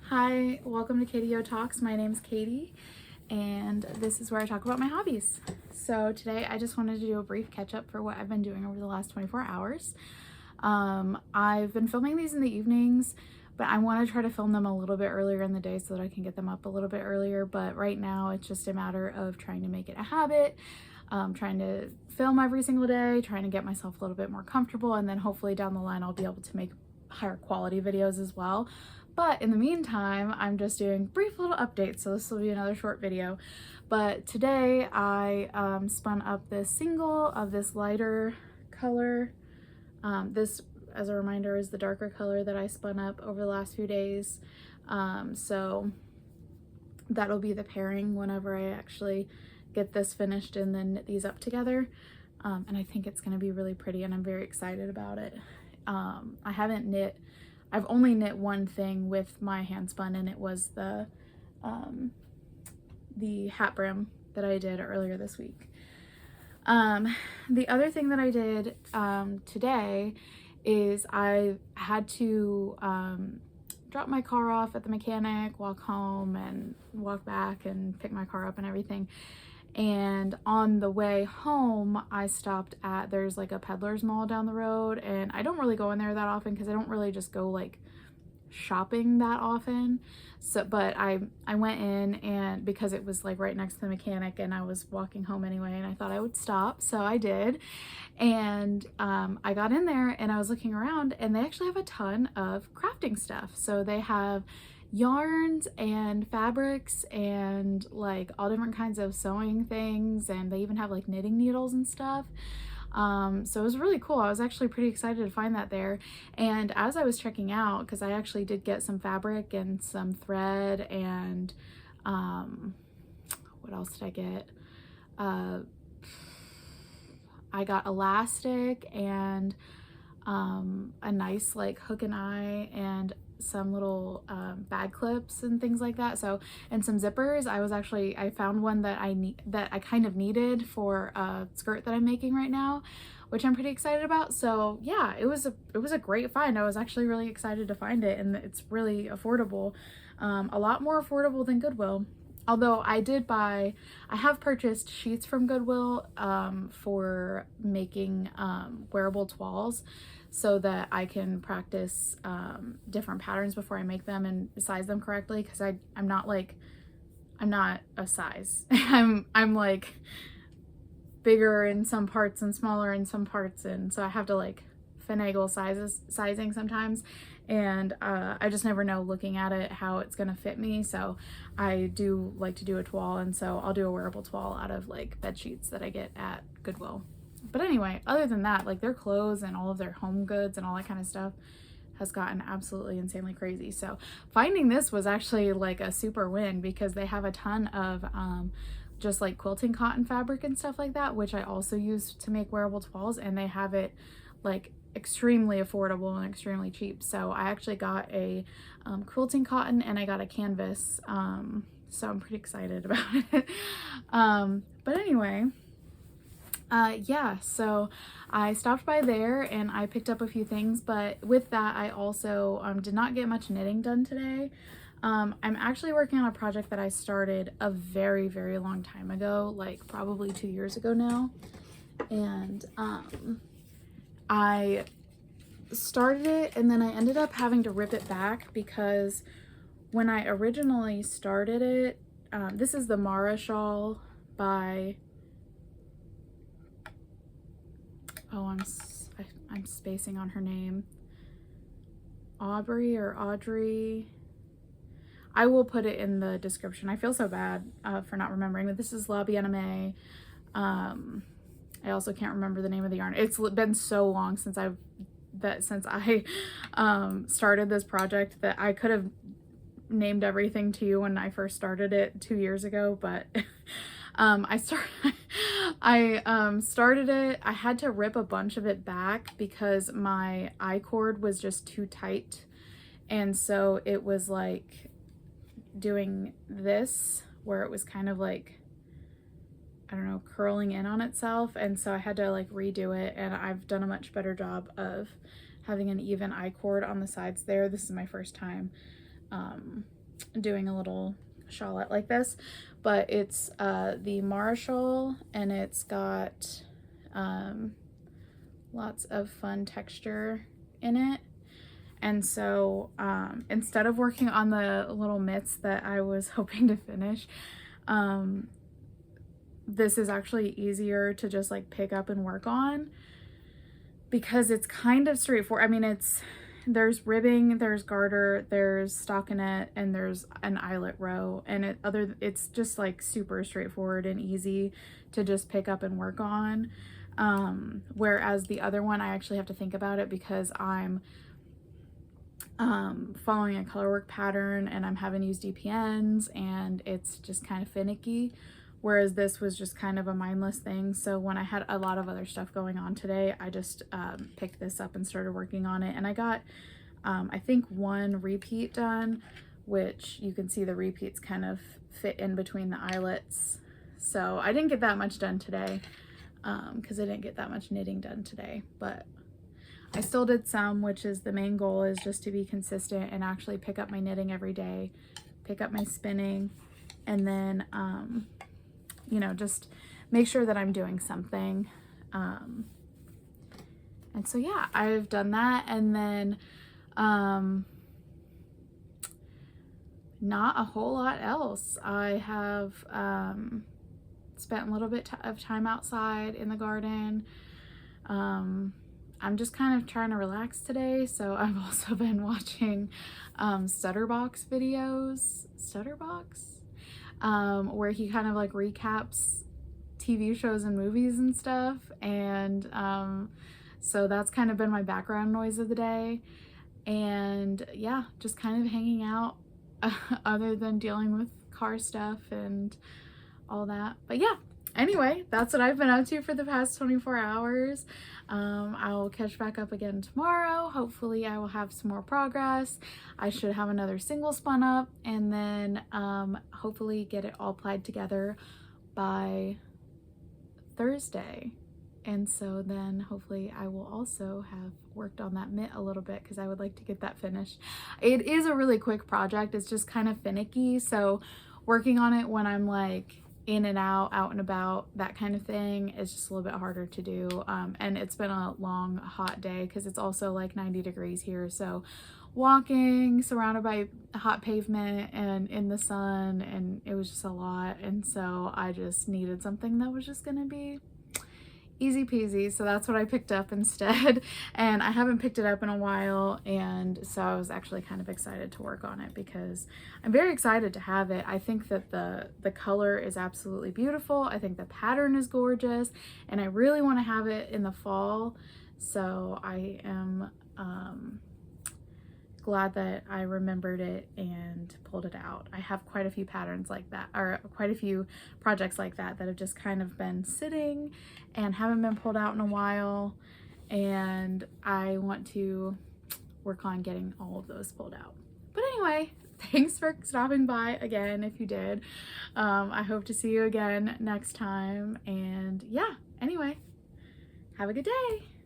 Hi, welcome to KatieOTalks. My name's Katie, and this is where I talk about my hobbies. So today I just wanted to do a brief catch up for what I've been doing over the last 24 hours. I've been filming these in the evenings, but I want to try to film them a little bit earlier in the day so that I can get them up a little bit earlier. But right now it's just a matter of trying to make it a habit, trying to film every single day, trying to get myself a little bit more comfortable, and then hopefully down the line I'll be able to make higher quality videos as well. But in the meantime, I'm just doing brief little updates, so this will be another short video. But today I spun up this single of this lighter color. This, as a reminder, is the darker color that I spun up over the last few days. So that'll be the pairing whenever I actually get this finished and then knit these up together. And I think it's going to be really pretty, and I'm very excited about it. I've only knit one thing with my hand spun, and it was the hat brim that I did earlier this week. The other thing that I did today is I had to drop my car off at the mechanic, walk home and walk back and pick my car up and everything. And on the way home, I stopped at, there's like a Peddler's Mall down the road, and I don't really go in there that often because I don't really just go like shopping that often. So, but I went in, and because it was like right next to the mechanic and I was walking home anyway, and I thought I would stop, so I did. And I got in there and I was looking around, and they actually have a ton of crafting stuff. So they have yarns and fabrics and like all different kinds of sewing things, and they even have like knitting needles and stuff. So it was really cool. I was actually pretty excited to find that there. And as I was checking out, because I actually did get some fabric and some thread and what else did I get? I got elastic and a nice like hook and eye and some little bag clips and things like that. So, and some zippers. I found one that I kind of needed for a skirt that I'm making right now, which I'm pretty excited about. So yeah, it was a great find. I was actually really excited to find it, and it's really affordable, a lot more affordable than Goodwill. Although I have purchased sheets from Goodwill for making wearable toiles, so that I can practice different patterns before I make them and size them correctly, because I'm not a size. I'm like bigger in some parts and smaller in some parts, and so I have to like finagle sizing sometimes, and I just never know looking at it how it's gonna fit me. So I do like to do a toile, and so I'll do a wearable toile out of like bed sheets that I get at Goodwill. But anyway, other than that, like their clothes and all of their home goods and all that kind of stuff has gotten absolutely insanely crazy. So finding this was actually like a super win, because they have a ton of just like quilting cotton fabric and stuff like that, which I also use to make wearable toiles, and they have it like extremely affordable and extremely cheap. So I actually got a quilting cotton, and I got a canvas, so I'm pretty excited about it. But anyway, yeah, so I stopped by there and I picked up a few things, but with that I also did not get much knitting done today. I'm actually working on a project that I started a very, very long time ago, like probably 2 years ago now. And I started it, and then I ended up having to rip it back, because when I originally started it, this is the Mara shawl by, oh, I'm spacing on her name. Aubrey or Audrey. I will put it in the description. I feel so bad for not remembering, but this is La Bien-Aimée. I also can't remember the name of the yarn. It's been so long since I started this project that I could have named everything to you when I first started it 2 years ago, but I started it. I had to rip a bunch of it back because my I-cord was just too tight, and so it was like doing this where it was kind of like, I don't know, curling in on itself, and so I had to like redo it, and I've done a much better job of having an even I-cord on the sides there. This is my first time doing a little shawlette like this, but it's the Marshall, and it's got lots of fun texture in it. And so instead of working on the little mitts that I was hoping to finish, this is actually easier to just like pick up and work on, because it's kind of straightforward. I mean, there's ribbing, there's garter, there's stockinette, and there's an eyelet row, and it's just like super straightforward and easy to just pick up and work on. Whereas the other one, I actually have to think about it, because I'm following a colorwork pattern and I'm having to use DPNs, and it's just kind of finicky. Whereas this was just kind of a mindless thing. So when I had a lot of other stuff going on today, I just picked this up and started working on it. And I got, I think, one repeat done, which you can see the repeats kind of fit in between the eyelets. So I didn't get that much done today, because I didn't get that much knitting done today. But I still did some, which is the main goal, is just to be consistent and actually pick up my knitting every day, pick up my spinning, and then you know, just make sure that I'm doing something. And so yeah, I've done that. And then not a whole lot else. I have spent a little bit of time outside in the garden. I'm just kind of trying to relax today, so I've also been watching Stutterbox videos. Stutterbox? Where he kind of like recaps TV shows and movies and stuff, and so that's kind of been my background noise of the day. And yeah, just kind of hanging out other than dealing with car stuff and all that. But yeah, anyway, that's what I've been up to for the past 24 hours. I'll catch back up again tomorrow. Hopefully I will have some more progress. I should have another single spun up, and then hopefully get it all plied together by Thursday. And so then hopefully I will also have worked on that mitt a little bit, because I would like to get that finished. It is a really quick project. It's just kind of finicky. So working on it when I'm like in and out and about, that kind of thing, is just a little bit harder to do. And it's been a long, hot day, because it's also like 90 degrees here. So walking surrounded by hot pavement and in the sun, and it was just a lot. And so I just needed something that was just gonna be easy peasy, so that's what I picked up instead. And I haven't picked it up in a while, and so I was actually kind of excited to work on it, because I'm very excited to have it. I think that the color is absolutely beautiful. I think the pattern is gorgeous, and I really want to have it in the fall. So I am glad that I remembered it and pulled it out. I have quite a few patterns like that, or quite a few projects like that, that have just kind of been sitting and haven't been pulled out in a while, and I want to work on getting all of those pulled out. But anyway, thanks for stopping by again if you did. I hope to see you again next time, and yeah, anyway, have a good day.